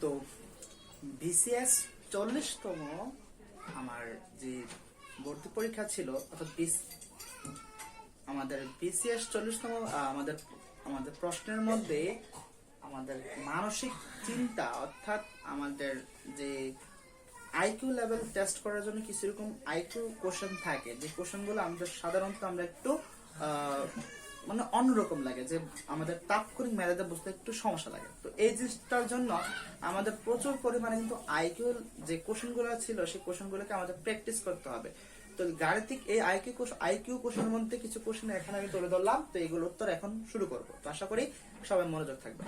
তো বিসিএস 40তম আমার যে ভর্তি পরীক্ষা ছিল, অর্থাৎ আমাদের বিসিএস 40তম আমাদের আমাদের প্রশ্নের মধ্যে আমাদের মানসিক চিন্তা, অর্থাৎ আমাদের যে আইকিউ লেভেল টেস্ট করার জন্য কিছু রকম আইকিউ কোশ্চেন থাকে, যে কোশ্চেনগুলো আমাদের সাধারণত আমরা একটু মানে অন্যরকম লাগে, যে আমাদের তাৎক্ষণিক মেলাতে বুঝতে একটু সমস্যা লাগে। তো এই জিনিসটার জন্য আমাদের প্রচুর পরিমাণে কিন্তু আইকিউ যে কোশ্চেনগুলো ছিল সেই কোশ্চেনগুলোকে আমাদের প্র্যাকটিস করতে হবে। তো গাণিতিক এই আইকিউ কোশ্চেনের মধ্যে কিছু কোশ্চেন এখানে আমি তুলে ধরলাম। তো এগুলোর উত্তর এখন শুরু করব। তো আশা করি সবাই মনোযোগ থাকবে।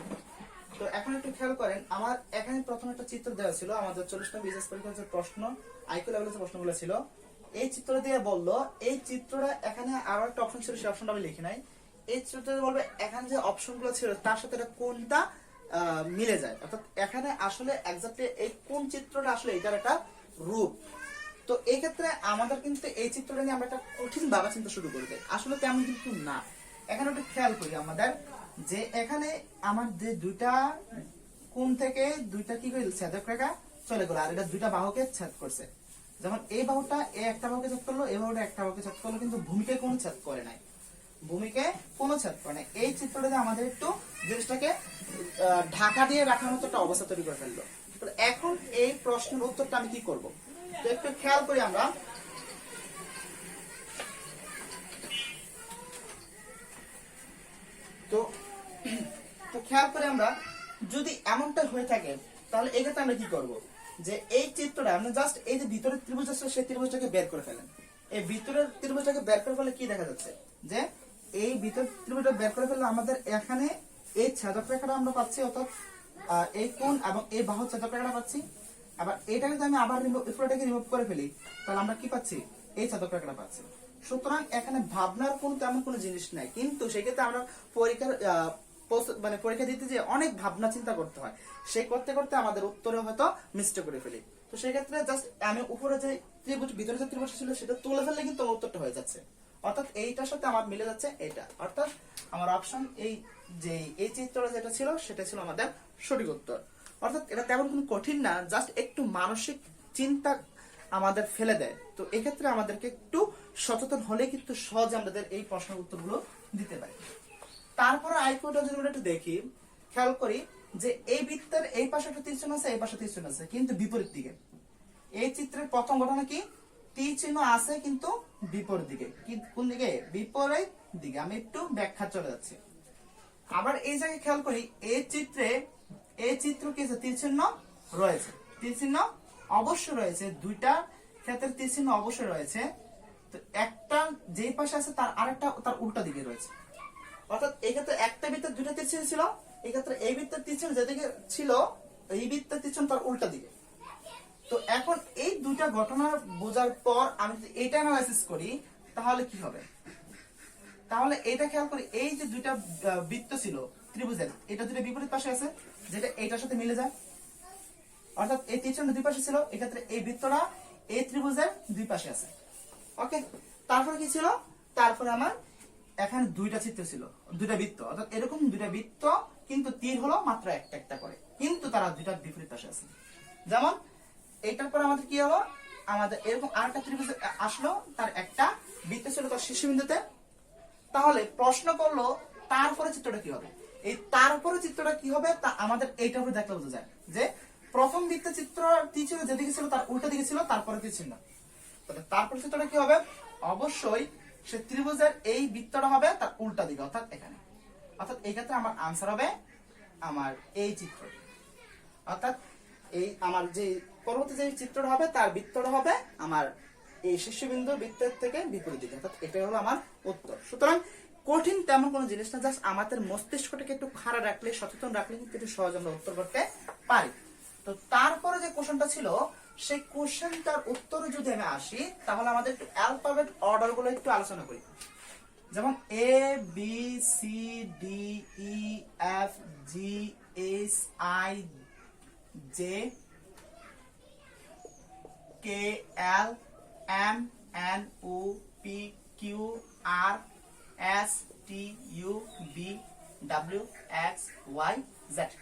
তো এখন একটু খেয়াল করেন, আমার এখানে প্রথম একটা চিত্র দেওয়া ছিল আমাদের 40তম বিসিএস পরীক্ষার যে প্রশ্ন আইকিউ লেভেলের যে প্রশ্নগুলো ছিল, এই চিত্র দিয়ে বললো, এই চিত্রটা এখানে আরো একটা অপশন ছিল, সেই অপশনটা আমি লিখি নাই। এই চিত্রটা বলবে এখানে যে অপশনগুলো ছিল তার সাথে এটা কোনটা মিলে যায়, অর্থাৎ এখানে আসলে এক্স্যাক্টলি এই কোন চিত্রটা আসলে এটার একটা রূপ। তো এই ক্ষেত্রে আমাদের কিন্তু এই চিত্রটা নিয়ে আমরা একটা কঠিন ভাবা চিন্তা শুরু করবে, আসলে তেমন কিন্তু না। এখানে একটু খেয়াল করি আমাদের, যে এখানে আমার যে দুইটা কোণ থেকে দুইটা কি করে ছেদক রেখা চলে গেল, আর এটা দুইটা বাহুকে ছেদ করছে। যেমন এই বাহুটা একটা বাহুকে ছেদ করলো, এই বাহুটা একটা বাহুকে ছেদ করলো, কিন্তু ভূমিকে কোনো ছেদ করে নাই, ভূমিকে কোনো ছেদ করে নাই। এই চিত্রটাতে আমাদের একটু জিনিসটাকে ঢাকা দিয়ে রাখার মতো একটা অবস্থা তৈরি করে ফেললো। এখন এই প্রশ্নের উত্তরটা আমি কি করব? তো একটু খেয়াল করি আমরা, তো খেয়াল করে আমরা যদি এমনটা হয়ে থাকে তাহলে এক্ষেত্রে আমরা কি করব, যে এই চিত্রটা আমরা জাস্ট এই যে ভিতরের ত্রিভুজ আছে সেই ত্রিভুজটাকে বের করে ফেলেন। এই ভিতরের ত্রিভুজটাকে বের করে ফেলে কি দেখা যাচ্ছে, যে এই ভিতরের ত্রিভুজটা বের করে ফেললে আমাদের এখানে এই ছেদক রেখাটা আমরা পাচ্ছি, অর্থাৎ এই কোণ এবং এই বাহু ছেদক রেখাটা পাচ্ছি। আবার এটাকে যদি আমি আবার উপরটাকে রিমুভ করে ফেলি তাহলে আমরা কি পাচ্ছি, এই ছেদক রেখাটা পাচ্ছি। সুতরাং এখানে ভাবনার কোন তেমন কোনো জিনিস নাই, কিন্তু সেক্ষেত্রে আমরা পরীক্ষার মানে পরীক্ষা দিতে যে অনেক ভাবনা চিন্তা করতে হয়, সেই করতে করতে আমাদের উত্তরে হয়তো মিস্টেক করে ফেলি। তো সেই ক্ষেত্রে জাস্ট আমি উপরে যে ত্রিভুজ, ভিতরে যে ত্রিভুজ ছিল সেটা তুলে ফেললে কিন্তু উত্তরটা হয়ে যাচ্ছে, অর্থাৎ এইটার সাথে আমার মিলে যাচ্ছে এটা, অর্থাৎ আমার অপশন এই যে এই চিত্রটা যেটা ছিল সেটা ছিল আমাদের সঠিক উত্তর। অর্থাৎ এটা তেমন কোনো কঠিন না, জাস্ট একটু মানসিক চিন্তা আমাদের ফেলে দেয়। তো এক্ষেত্রে আমাদেরকে একটু সচেতন হলে কিন্তু সহজে আমাদের এই প্রশ্নের উত্তরগুলো দিতে পারি। তারপরে আইকিউটা যদি আমরা একটু দেখি, খেয়াল করি যে এই বৃত্তের এই পাশে একটা তীর চিহ্ন আছে, এই পাশে তীর চিহ্ন আছে, কিন্তু বিপরীত দিকে। এই চিত্রের প্রথম ঘটনা কি, তীর চিহ্ন আছে কিন্তু বিপরীত দিকে। কোন দিকে? বিপরীত দিকে। আমি একটু ব্যাখ্যা চলে যাচ্ছি। আবার এই জায়গায় খেয়াল করি, এই চিত্র কি আছে, তীর চিহ্ন রয়েছে, তীর চিহ্ন অবশ্যই রয়েছে, দুইটা ক্ষেত্রে তীর চিহ্ন অবশ্যই রয়েছে। তো একটা যেই পাশে আছে তার আরেকটা তার উল্টা দিকে রয়েছে, অর্থাৎ এই ক্ষেত্রে একটা বৃত্তের দুইটা তীর চিহ্ন ছিল, এই ক্ষেত্রে এই বৃত্তের তীর চিহ্ন যেদিকে ছিল এই বৃত্তের তীর চিহ্ন তার উল্টা দিকে। তো এখন এই দুইটা ঘটনা বোঝার পর আমি যদি এটা অ্যানালাইসিস করি তাহলে কি হবে, তাহলে এটা খেয়াল করি, এই যে দুইটা বৃত্ত ছিল ত্রিভুজের, এটা দুটো বিপরীত পাশে আছে, যেটা এইটার সাথে মিলে যায়, অর্থাৎ এই তীর চিহ্ন দুই পাশে ছিল, এক্ষেত্রে এই বৃত্তটা এই ত্রিভুজের দুই পাশে আছে। ওকে, তারপরে কি ছিল, তারপরে আমার এখানে দুইটা চিত্র ছিল, দুইটা বৃত্ত, অর্থাৎ এরকম দুইটা বৃত্ত, কিন্তু তীর হলো মাত্র একটা একটা করে, কিন্তু তারা দুইটা বিপরীত পাশে আছে। যেমন এটার পর আমাদের কি হলো, আমাদের এরকম আরেকটা ত্রিভুজ আসলো, তার একটা বৃত্ত ছিল তার শীর্ষবিন্দুতে। তাহলে প্রশ্ন করলো তারপরে চিত্রটা কি হবে, এই তারপরে চিত্রটা কি হবে তা আমাদের এইটা উপরে দেখলে বোঝা যায়, যে প্রথম বৃত্তের চিত্র তীর চিহ্ন যেদিকে ছিল তার উল্টা দিকে ছিল, তারপরে তীর চিহ্ন, তারপরে চিত্রটা কি হবে, অবশ্যই সে ত্রিভুজের এই বৃত্তটা হবে তার উল্টা দিকে, অর্থাৎ এখানে। অর্থাৎ এই ক্ষেত্রে আমার আনসার হবে আমার এই চিত্র, অর্থাৎ এই আমার যে পরবর্তী যে চিত্রটা হবে তার বৃত্তটা হবে আমার এই শীর্ষবিন্দু বৃত্তের থেকে বিপরীত দিকে, অর্থাৎ এটাই হলো আমার উত্তর। সুতরাং কঠিন তেমন কোনো জিনিস না, জাস্ট আমাদের মস্তিষ্কটাকে একটু খাড়া রাখলে, সচেতন রাখলে কিন্তু একটু সহজ আমরা উত্তর করতে পারি। তো তারপরে যে কোশ্চেনটা ছিল সেই কোশ্চেনটার উত্তরে যদি আমি আসি তাহলে আমাদের একটু অ্যালফাবেট অর্ডার গুলো একটু আলোচনা করি। যেমন A B C D E F G H I J K L M N O P Q R S T U V W X Y Z.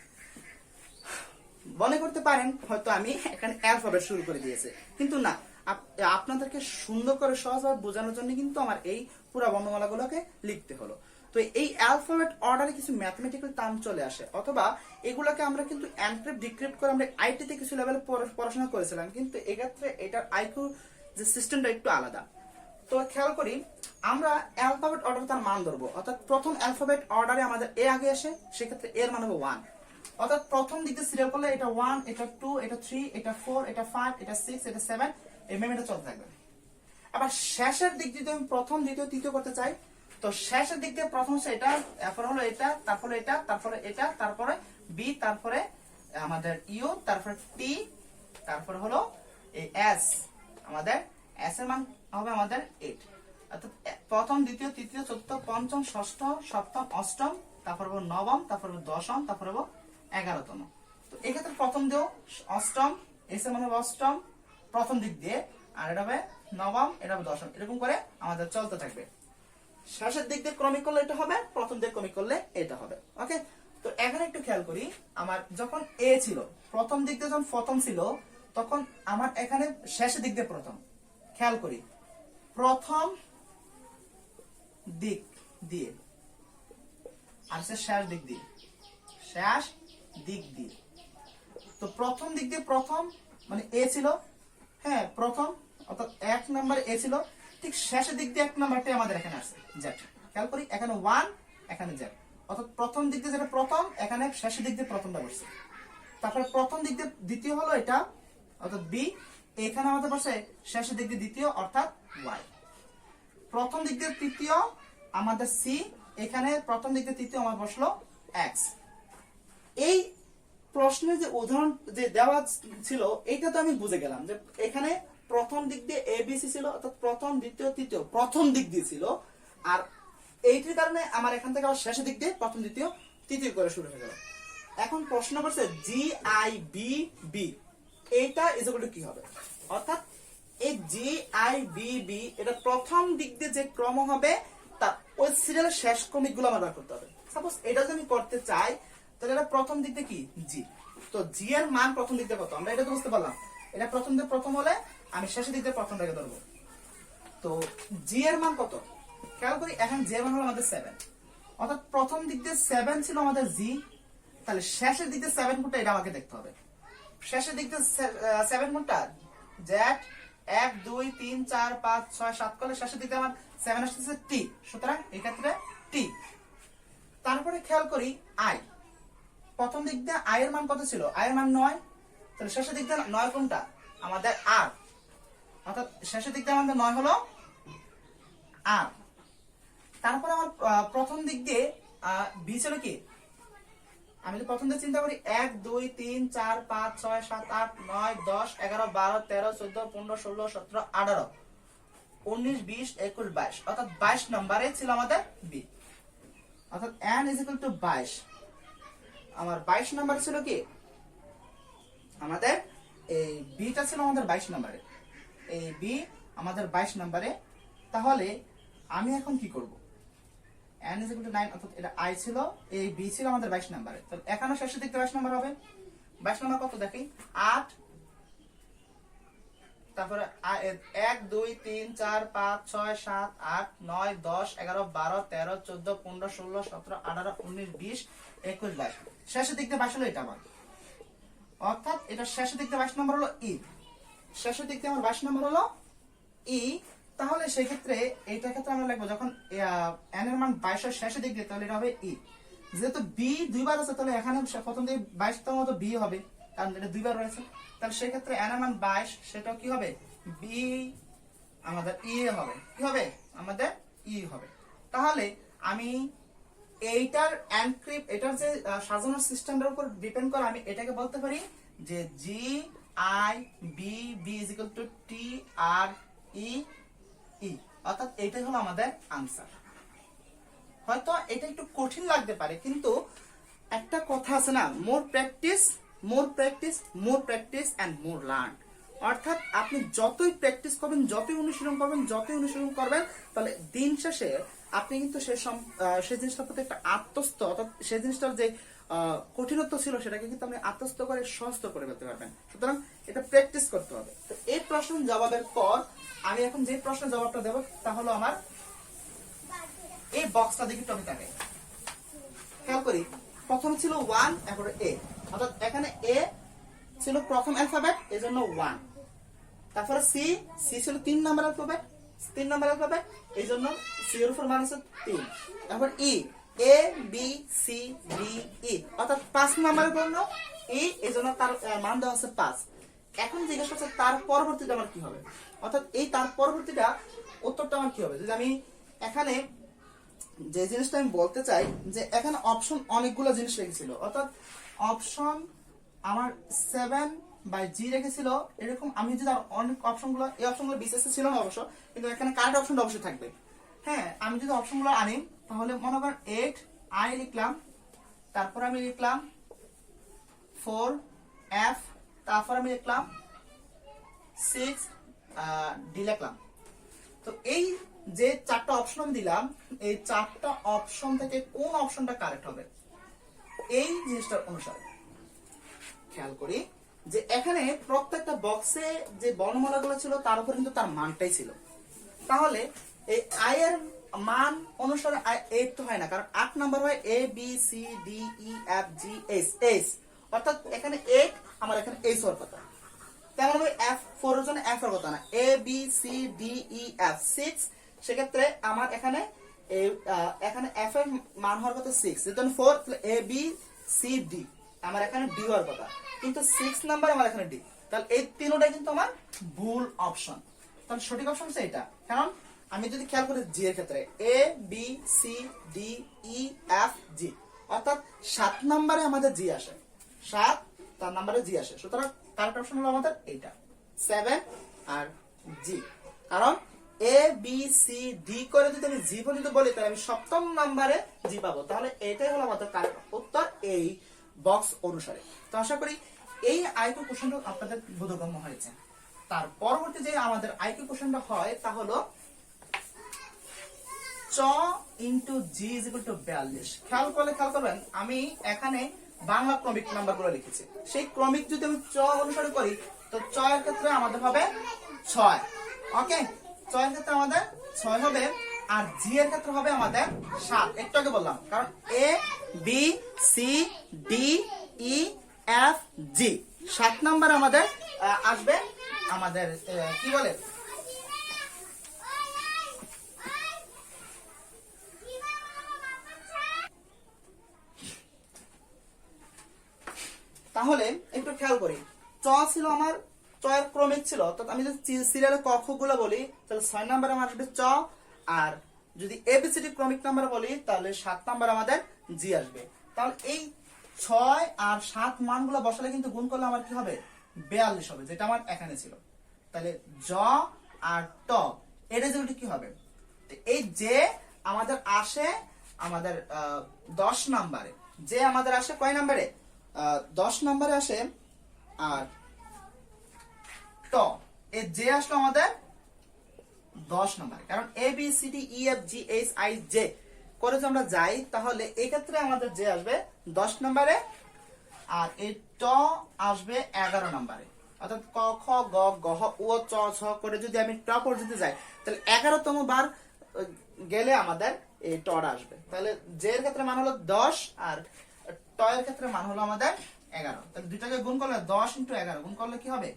মনে করতে পারেন হয়তো আমি এখানে অ্যালফাবেট শুরু করে দিয়েছে, কিন্তু না, আপনাদেরকে সুন্দর করে সহজভাবে বোঝানোর জন্য কিন্তু আমার এই পুরো বর্ণমালাগুলোকে লিখতে হলো। তো এই অ্যালফাবেট অর্ডারে কিছু ম্যাথমেটিক্যাল টার্ম চলে আসে, অথবা এগুলোকে আমরা কিন্তু এনক্রিপ্ট ডিক্রিপ্ট করে আমরা আইটিতে কিছু লেভেলে পড়াশোনা করেছিলাম, কিন্তু এক্ষেত্রে এটার আইকিউ যে সিস্টেমটা একটু আলাদা। তো খেয়াল করি, আমরা অ্যালফাবেট অর্ডারে তার মান ধরবো, অর্থাৎ প্রথম অ্যালফাবেট অর্ডারে আমাদের এ আগে আসে, সেক্ষেত্রে এর মান হবে 1। অর্থাৎ প্রথম দিক দিয়ে সিরিয়াল করলে এটা 1, এটা 2, এটা 3, এটা 4, এটা 5, এটা 6, এটা 7, এই মেমোরিটা চলতে থাকবে। আবার শেষের দিক দিয়ে আমি প্রথম দ্বিতীয় তৃতীয় করতে চাই, তো শেষের দিক দিয়ে প্রথম হচ্ছে এটা, তারপরে হলো এটা, তারপরে এটা, তারপরে এটা, তারপরে বি, তারপরে আমাদের ইউ, তারপরে টি, তারপরে হলো এই এস, আমাদের এস এর মান হবে আমাদের 8। অর্থাৎ প্রথম দ্বিতীয় তৃতীয় চতুর্থ পঞ্চম ষষ্ঠ সপ্তম অষ্টম, তারপর হলো নবম, তারপর হলো দশম, তারপর হলো 11তম। তো এক্ষেত্রে প্রথম দিয়েও অষ্টম, এস এর মান হবে অষ্টম প্রথম দিক দিয়ে, আর এটা হবে নবম, এটা হবে দশম, এরকম করে আমাদের চলতে থাকবে। শেষের দিক দিয়ে ক্রমিক করলে এটা হবে, প্রথম দিকে ক্রমিক করলে এটা হবে। ওকে, তো এখানে একটু খেয়াল করি, আমার যখন এ ছিল প্রথম দিক দিয়ে যখন প্রথম ছিল, তখন আমার এখানে শেষের দিক দিয়ে প্রথম। খেয়াল করি, প্রথম দিক দিয়ে আর শেষ দিক দিয়ে, শেষ দিক দিয়ে। তো প্রথম দিক দিয়ে প্রথম মানে এ ছিল, হ্যাঁ প্রথম, অর্থাৎ 1 নম্বরে এ ছিল, ঠিক শেষের দিক দিয়ে 1 নম্বরটাই আমাদের এখানে আসছে জেড। খেয়াল করি, এখানে 1, এখানে জেড, অর্থাৎ প্রথম দিক দিয়ে যেটা প্রথম, এখানে শেষের দিক দিয়ে প্রথমটা বসছে। তারপরে প্রথম দিক দিয়ে দ্বিতীয় হলো এটা, অর্থাৎ বি, এখানে আমাদের বসে শেষের দিক দিয়ে দ্বিতীয়, অর্থাৎ ওয়াই। প্রথম দিক দিয়ে তৃতীয় আমাদের সি, এখানে প্রথম দিক দিয়ে তৃতীয় আমার বসলো এক্স। এই প্রশ্নের যে উদাহরণ যে দেওয়া ছিল, এইটা তো আমি বুঝে গেলাম যে এখানে প্রথম দিক দিয়ে এ বি সি ছিল, অর্থাৎ প্রথম দ্বিতীয় তৃতীয় প্রথম দিক দিয়ে ছিল, আর এইটির কারণে আমার এখান থেকে আবার শেষের দিক দিয়ে প্রথম দ্বিতীয় তৃতীয় করে শুরু হয়ে গেল। এখন প্রশ্ন করছে জি আই বি বি, এইটা ইজ ইকুয়াল টু কি হবে? অর্থাৎ এই জি আই বি বি এটা প্রথম দিক দিয়ে যে ক্রম হবে, তার ওই সিরিয়ালের শেষ ক্রমিক গুলো আমার বার করতে হবে। সাপোজ এটা যদি আমি করতে চাই, তাহলে এটা প্রথম দিক দিয়ে কি জি, তো জি এর মান প্রথম দিক দিয়ে কত আমরা এটা তো বুঝতে পারলাম। এটা প্রথম দিকে প্রথম হলে আমি শেষের দিক দিয়ে প্রথমটাকে ধরবো। তো জি এর মান কত? খেয়াল করি, এখন জি এর মান হলো আমাদের 7, অর্থাৎ প্রথম দিক দিয়ে 7 ছিল আমাদের জি, তাহলে শেষের দিক দিয়ে 7 কোনটা এটা আমাকে দেখতে হবে। শেষের দিক দিয়ে 7 কোনটা? জেড 1 2 3 4 5 6 7 করলে শেষের দিক দিয়ে আমার 7 আসছে টি, সুতরাং এই ক্ষেত্রে টি। তারপরে খেয়াল করি আই, প্রথম দিক দিয়ে আই এর মান কত ছিল? আই এর মান 9, তাহলে শেষের দিক দিয়ে 9 কোনটা? আমাদের আর, অর্থাৎ শেষের দিক দিয়ে আমাদের 9 হলো আর। তারপরে আমার প্রথম দিক দিয়ে বি ছিল কি? আমি যদি প্রথম দিকে চিন্তা করি 1 2 3 4 5 6 7 8 9 10 11 12 13 14 15 16 17 18 19 20 21 22, অর্থাৎ 22 নম্বরে ছিল আমাদের বি, অর্থাৎ n is equal to 22। আমার 22 নম্বরে ছিল কি আমাদের এই বিটা ছিল আমাদের 22 নম্বরে, এই বি আমাদের 22 নম্বরে। তাহলে আমি এখন কি করব? n is equal to 9, অর্থাৎ এটা i ছিল, এই b ছিল আমাদের 22 নম্বরে, তাহলে এখানে শেষের দিকে 22 নম্বর হবে। 22 নম্বর কত দেখি? 8, তারপরে 1 2 3 4 5 6 7 8 9 10 11 12 13 14 15 16 17 18 19 20 21 22, শেষের দিক দিয়ে 22 হলো এটা আমার, অর্থাৎ এটা শেষের দিক দিয়ে 22 নম্বর হলো ই, শেষের দিক দিয়ে আমার 22 নম্বর হলো ই। তাহলে সেই ক্ষেত্রে এইটার ক্ষেত্রে আমরা লিখবো যখন n এর মান 22 এর শেষের দিক দিয়ে, তাহলে এটা হবে ই। যেহেতু বি দুইবার আছে, তাহলে এখানে প্রথম দিকে 22 তম মতো বি হবে, কারণ এটা দুইবার রয়েছে। তাহলে সেই ক্ষেত্রে n এর মান 22, সেটাও কি হবে? বি আমাদের ই হবে, কি হবে? আমাদের ই হবে। তাহলে আমি এইটার এনক্রিপ্ট, এটার যে সাজানোর সিস্টেমটার উপর ডিপেন্ড করে আমি এটাকে বলতে পারি যে G I B B is equal to T R E E, অর্থাৎ এইটাই হলো আমাদের আনসার। হয়তো এটা একটু কঠিন লাগতে পারে, কিন্তু একটা কথা আছে না, more practice more practice more practice and more learn. অর্থাৎ আপনি যতই প্র্যাকটিস করবেন, যতই অনুশীলন করবেন, তাহলে দিন শেষে আপনি কিন্তু সেই জিনিসটার প্রতি একটা আত্মস্থ, অর্থাৎ সেই জিনিসটার যে কঠিনত্ব ছিল সেটাকে কিন্তু আপনি আত্মস্থ করে সহজত করে ফেলতে পারবেন। সুতরাং এটা প্র্যাকটিস করতে হবে। তো এই প্রশ্ন জবাবের পর আমি এখন যে প্রশ্নের জবাবটা দেবো তা হলো আমার এই বক্সটা দেখি টপিক থাকে। খেয়াল করি, প্রথম ছিল 1, এরপরে এ, অর্থাৎ এখানে এ ছিল প্রথম অ্যালফাবেট, এজন্য 1। তারপরে সি ছিল 3 নাম্বার অ্যালফাবেট, 3 নাম্বার অ্যালফাবেট, এইজন্য সি এর উপর মান আছে 3। তারপর ই, এ বি সি ডি ই, অর্থাৎ 5 নাম্বারের জন্য ই, এইজন্য তার মান দেওয়া আছে 5। এখন জিজ্ঞেস করছে তার পরবর্তীটা আমার কি হবে, অর্থাৎ এই তার পরবর্তীটা উত্তরটা আমার কি হবে। যদি আমি এখানে যে জিনিসটা আমি বলতে চাই যে এখানে অপশন অনেকগুলো জিনিস রেখেছিল, অর্থাৎ অপশন আমার 7/G রেখেছিল এরকম। আমি যদি আর অনেক অপশনগুলো, এই অপশনগুলো বিশেষ ছিল না অবশ্য, কিন্তু এখানে কারেন্ট অপশনটা অবশ্যই থাকবে। হ্যাঁ, আমি যদি অপশনগুলো আনি তাহলে মনে করেন 8 আই লিখলাম, তারপর আমি লিখলাম 4 এফ, তারপর আমি লিখলাম 6 ডি লিখলাম। তো এই যে 4টা অপশন আমি দিলাম, এই 4টা অপশন থেকে কোন অপশনটা কারেক্ট হবে এই জিনিসটার অনুসারে খেয়াল করি যে এখানে প্রত্যেকটা বক্সে যে বর্ণমালাগুলো ছিল তার উপর কিন্তু তার মানটাই ছিল। তাহলে এই আই এর মান অনুসারে 8 তো হয় না, কারণ 8 নাম্বার হয় A B C D E F G H H, অর্থাৎ এখানে 8, আমার এখানে এইচ হওয়ার কথা। তেমন ভাবে এফ 4 এর জন্য এফ এর কথা না, A B C D E F 6, সেক্ষেত্রে আমার এখানে এখানে এফ এর মান হওয়ার কথা 6, যেহেতু 4 এ বি সি ডি, আমার এখানে ডি হওয়ার কথা, কিন্তু 6 নাম্বার আমার এখানে ডি। তাহলে এই তিনটাই কিন্তু আমার ভুল অপশন। তাহলে সঠিক অপশন হচ্ছে এটা। কারণ আমি যদি খেয়াল করি জি এর ক্ষেত্রে A B C D E F G, অর্থাৎ 7 নম্বরে আমাদের জি আসে, 7 তার নম্বরে জি আসে। সুতরাং কারেক্ট অপশন হলো আমাদের এইটা 7 আর জি। কারণ এ বি সি ডি করে যদি আমি জি পর্যন্ত বলি তাহলে আমি 7ম নম্বরে জি পাবো। তাহলে এটাই হলো আমাদের কারেক্ট উত্তর এই বক্স অনুসারে। তো আশা করি এই আইকিউ কোশ্চেনটা আপনাদের বোধগম্য হয়েছে। তার পরবর্তী যে আমাদের আইকিউ কোশ্চেনটা হয় তা হলো চ into G is equal two 42। খেয়াল করবেন আমি এখানে বাংলা ক্রমিক নাম্বারগুলো লিখেছি, সেই ক্রমিক যদি আমি চ অনুসারে করি তো চ এর ক্ষেত্রে আমাদের হবে 6। ওকে, চ এর ক্ষেত্রে আমাদের 6 হবে, আর জি এর ক্ষেত্রে হবে আমাদের 7। একটু আগে বললাম, কারণ A B C D E F G 7 number আমাদের আসবে আমাদের কি বলে তাহলে একটু খেয়াল করি, চ ছিল আমার, চ এর ক্রমিক ছিল, অর্থাৎ আমি যদি সিরিয়ালে ক খ গুলো বলি তাহলে 6 নাম্বার আমার আসবে চ, আর যদি এবিসিডি ক্রমিক নাম্বার বলি তাহলে 7 নাম্বার আমাদের জি আসবে। তাহলে এই 6 আর 7 মানগুলো বসালে কিন্তু গুণ করলে আমার কি হবে 42 হবে, যেটা আমার এখানে ছিল। তাহলে জ আর ট এর রেজাল্ট কি হবে, এই যে আমাদের আসে আমাদের 10 নাম্বারে, যে আমাদের আসে কয় নাম্বারে 10 নাম্বারে আসে, আর ট এই যে আসলো আমাদের 10 নাম্বারে। কারণ A B C D E F G H I J করে যদি আমরা যাই তাহলে এই ক্ষেত্রে আমাদের যে আসবে 10 নাম্বারে, আর এই ট আসবে 11 নাম্বারে। অর্থাৎ ক খ গ গ উ চ ছ করে যদি আমি ট পর্যন্ত যাই তাহলে 11তম বার গেলে আমাদের এই টর আসবে। তাহলে জে এর ক্ষেত্রে মান হলো 10 আর ট এর ক্ষেত্রে মান হলো আমাদের 11। তাহলে দুইটাকে গুণ করলে 10 × 11 গুণ করলে কি হবে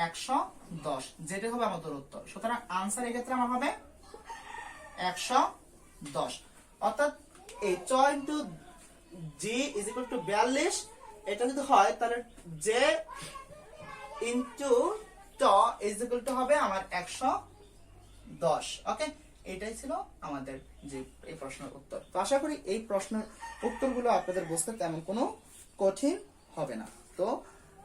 110, যেটা হবে আমাদের উত্তর। সুতরাং आंसर এই ক্ষেত্রে আমার হবে 110। অর্থাৎ এই চ into G is equal two 42, এটা যদি হয় তাহলে জে ইনটু ট ইজ ইকুয়াল টু হবে আমার 110। ওকে, এটাই ছিল আমাদের যে এই প্রশ্নের উত্তর। তো আশা করি এই প্রশ্নের উত্তরগুলো আপনাদের বুঝতে তেমন কোনো কঠিন হবে না। তো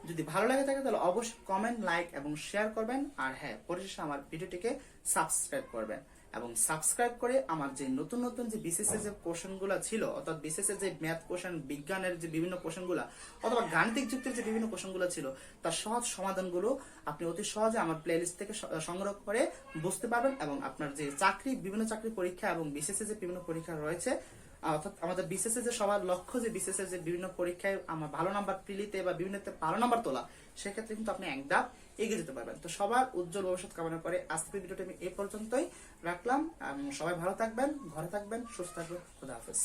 যদি ভালো লাগে থাকে তাহলে অবশ্যই কমেন্ট, লাইক এবং শেয়ার করবেন। আর হ্যাঁ, পরিশেষে আমার ভিডিওটিকে সাবস্ক্রাইব করবেন, এবং সাবস্ক্রাইব করে আমার যে নতুন নতুন যে বিসিএস যে কোশ্চেনগুলো ছিল, অর্থাৎ বিসিএস যে ম্যাথ কোশ্চেন, বিজ্ঞানের যে বিভিন্ন কোশ্চেনগুলো অথবা গাণিতিক যুক্তির যে বিভিন্ন কোশ্চেনগুলো ছিল তার সহজ সমাধানগুলো আপনি অতি সহজে আমার প্লেলিস্ট থেকে সংগ্রহ করে বুঝতে পারবেন, এবং আপনার যে চাকরি, বিভিন্ন চাকরি পরীক্ষা এবং বিসিএস যে বিভিন্ন পরীক্ষা রয়েছে অর্থাৎ আমাদের বিসিএস যে সবার লক্ষ্য যে বিসিএস যে বিভিন্ন পরীক্ষায় আমার ভালো নাম্বার প্রিলিতে বা বিভিন্ন ভালো নাম্বার তোলা, সেক্ষেত্রে কিন্তু আপনি এক ধাপ এগিয়ে যেতে পারবেন। তো সবার উজ্জ্বল ভবিষ্যৎ কামনা করে আজকের ভিডিওটা আমি এই পর্যন্তই রাখলাম। সবাই ভালো থাকবেন, ঘরে থাকবেন, সুস্থ থাকবেন। খুদা হাফেজ।